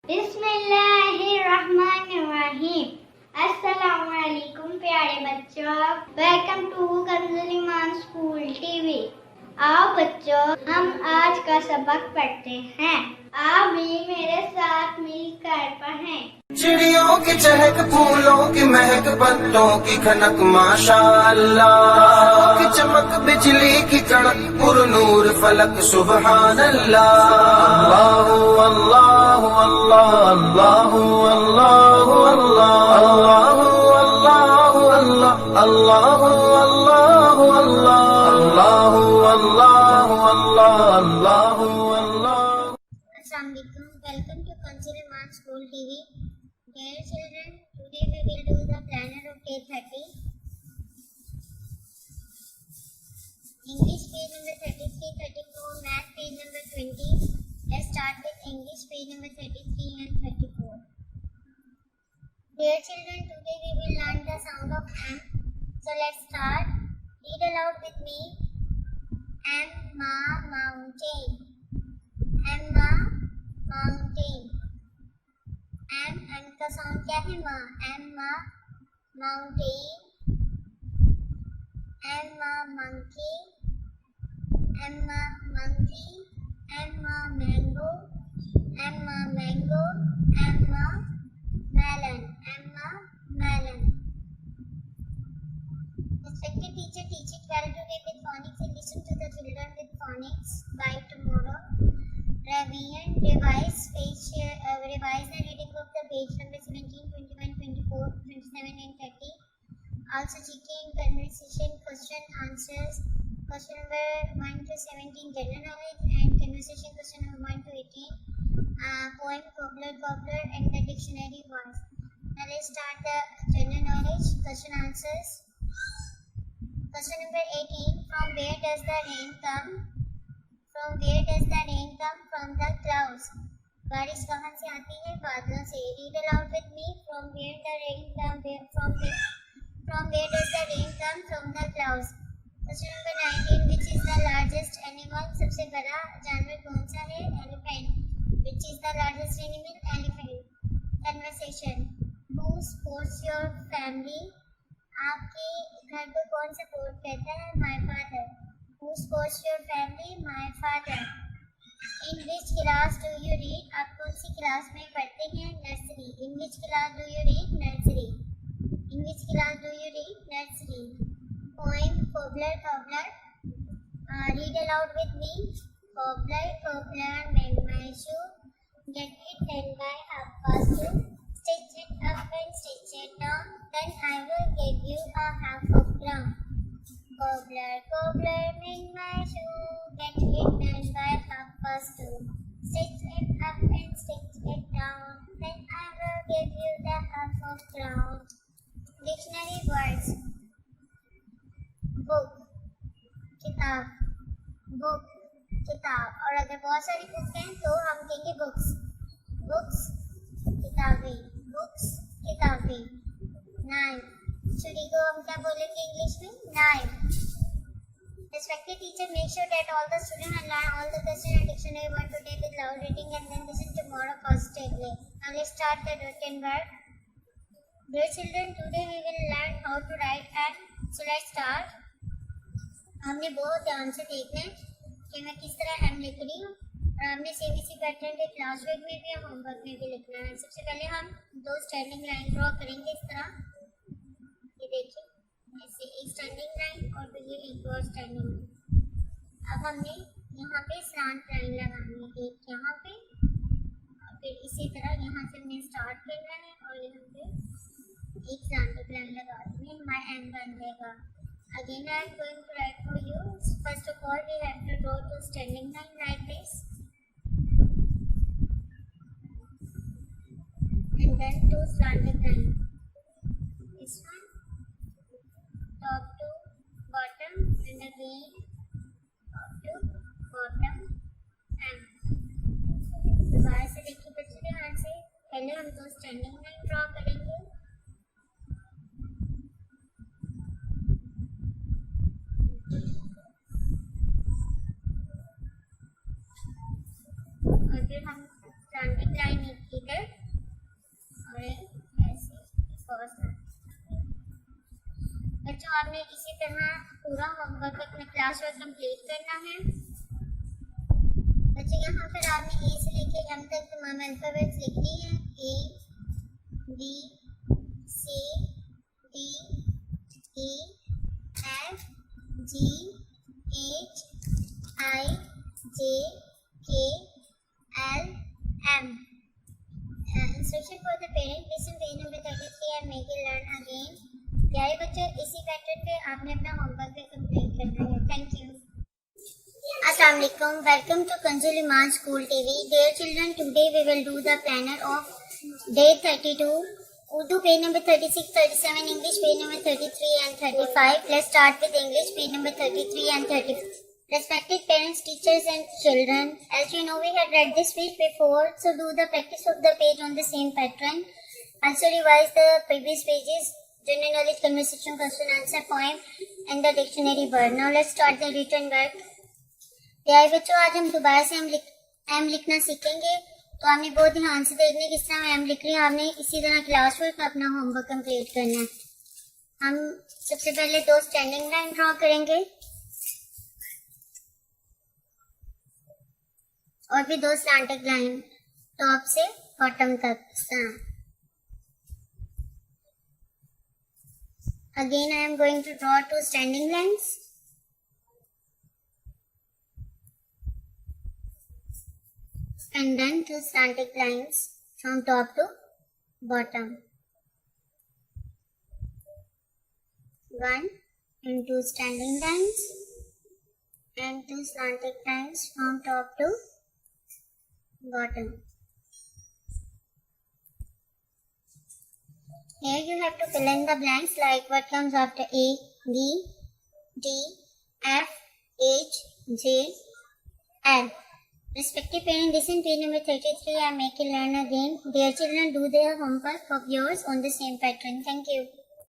बिस्मिल्लाहिर्रहमानिर्रहीम। अस्सलामुअलैकुम प्यारे बच्चों, welcome to Kanz Iman school TV. आओ बच्चों, हम आज का सबक पढ़ते हैं। आप भी मेरे साथ मिलकर पढ़ें। चिड़ियों की चहक, फूलों की महक, पत्तों की खनक, माशाअल्लाह की चमक, बिजली की कड़क, पुरनूर फलक, सुबहान अल्लाह। अल्लाह अल्लाह अल्लाह अल्लाह अल्लाह अल्लाह अल्लाह अल्लाह अल्लाह अल्लाह अल्लाह अल्लाह अल्लाह। Assalamualaikum. Welcome to Kanz Iman School TV. Dear children, today we will do the planner of day 30. English page number 33, 34, Math page number 20. Let's start with English page number 33 and 34. Dear children, today we will learn the sound of M. So let's start. Read aloud with me. M ma mountain. M ma mountain. M का sound क्या है? माँ. M ma mountain. M ma monkey. M ma monkey. M ma mango. M ma mango. M ma melon. M ma melon. Respected teacher, teach it well today with phonics and listen to the children with phonics by tomorrow. Revision, revise the reading of the page number 17, 21, 24, 27 and 30. Also GK and conversation, question answers, question number 1 to 17 general knowledge and conversation question number 1 to 18. Poem, cobbler and the dictionary words. Now let's start the general knowledge question answers. Question number 18. From where does the rain come? From where does the rain come? From the clouds. बारिश कहाँ से आती है? बादलों से. Read aloud with me. From where the rain come? From where does the rain come? From the clouds. Question number 19. Which is the largest animal? सबसे बड़ा जानवर कौन सा है? Elephant. Which is the largest animal? Elephant. Conversation. Who supports your family? आपके घर को कौन सपोर्ट करता है? My father. Who supports your family? My father. In which class do you read? आप कौन सी क्लास में पढ़ते हैं? Nursery. In which class do you read? Nursery. In which class do you read? Nursery. Poem, cobbler. Read aloud with me. Cobbler, mend my shoe. Get it done by 2:30. Stitch it up and stitch it down. Then I will give you a half of ground. Cobbler, mend my shoe. Get it done by 2:30. Stitch it up and stitch it down. Then I will give you the half of ground. Dictionary words. Book, किताब. Book, किताब. और अगर बहुत सारी book हैं तो हम कहेंगे books. Books, किताबें. Books, किताबें. Knife. छुरी को हम क्या बोलेंगे इंग्लिश में? Knife. Respected teacher, make sure that all the students have learned all the question and dictionary word today with loud reading and then listen tomorrow positively. Now let's start the written word. Dear children, today we will learn how to write and so let's start. हमने बहुत ध्यान से देखना है कि मैं किस तरह एम लिख रही हूँ और हमने सेम इसी पैटर्न के क्लास वर्क में भी होमवर्क में भी लिखना है. सबसे पहले हम 2 स्टैंडिंग लाइन ड्रॉ करेंगे इस तरह. ये देखिए ऐसे एक स्टैंडिंग लाइन और फिर ये एक और स्टैंडिंग लाइन. अब हमने यहाँ पे स्लांट लाइन लगानी है, एक यहाँ पे और फिर इसी तरह यहाँ से हमने स्टार्ट करना है और यहाँ पे एक स्लांटिंग लाइन लगा देनी है. हमारा एम बन जाएगा. Again I am going to write for you. First of all we have to draw 2 standing line like this and then 2 slanting line. This one top to bottom and again top to bottom and दोबारा से देखिए बच्चे ध्यान से. पहले हम 2 standing line draw करेंगे. और फिर हम स्टैंडिंग लाइन इधर आपने इसी तरह पूरा होमवर्क अपना क्लास वर्क कंप्लीट करना है। बच्चे यहाँ पर आपने ए से लेके एम तक तमाम अल्फाबेट्स लिखनी है। A, B, C, D, E, F, G, H, I, J, K, L, M. Instruction for the parent, listen page number 33 and make it learn again। प्यारे बच्चों, इसी पैटर्न पे आपने अपना होमवर्क भी कंप्लीट करना है। Thank you. अस्सलाम वालेकुम, welcome to Kanzul Iman school TV. Dear children, today we will do the planner of day 32, Urdu page number 36, 37, English page number 33 and 35। Let's start with English page number 33 and 34। Respected parents, teachers and children, as you know we had read this page before, so do the practice of the page on the same pattern. Also revise the previous pages, general knowledge, conversation, question, answer, poem and the dictionary word. Now let's start the written work. प्यारे बच्चों, आज हम दोबारा से M लिखना सीखेंगे, तो आपने बहुत ध्यान से देखने किस तरह एम लिख रही है। आपने इसी तरह क्लास वर्क अपना होमवर्क कंप्लीट करना है। हम सबसे पहले दो स्टैंडिंग लाइन ड्रॉ करेंगे और फिर दो स्लैंटेड लाइन टॉप से बॉटम तक। Again I am going to draw two standing lines and then two slanted lines from top to bottom. One and two standing lines and two slanted lines from top to bottom. Here you have to fill in the blanks like what comes after A, B, D, F, H, J, L. Respected parent, listen page number 33 and make it learn again. Dear children, do their homework of yours on the same pattern. Thank you.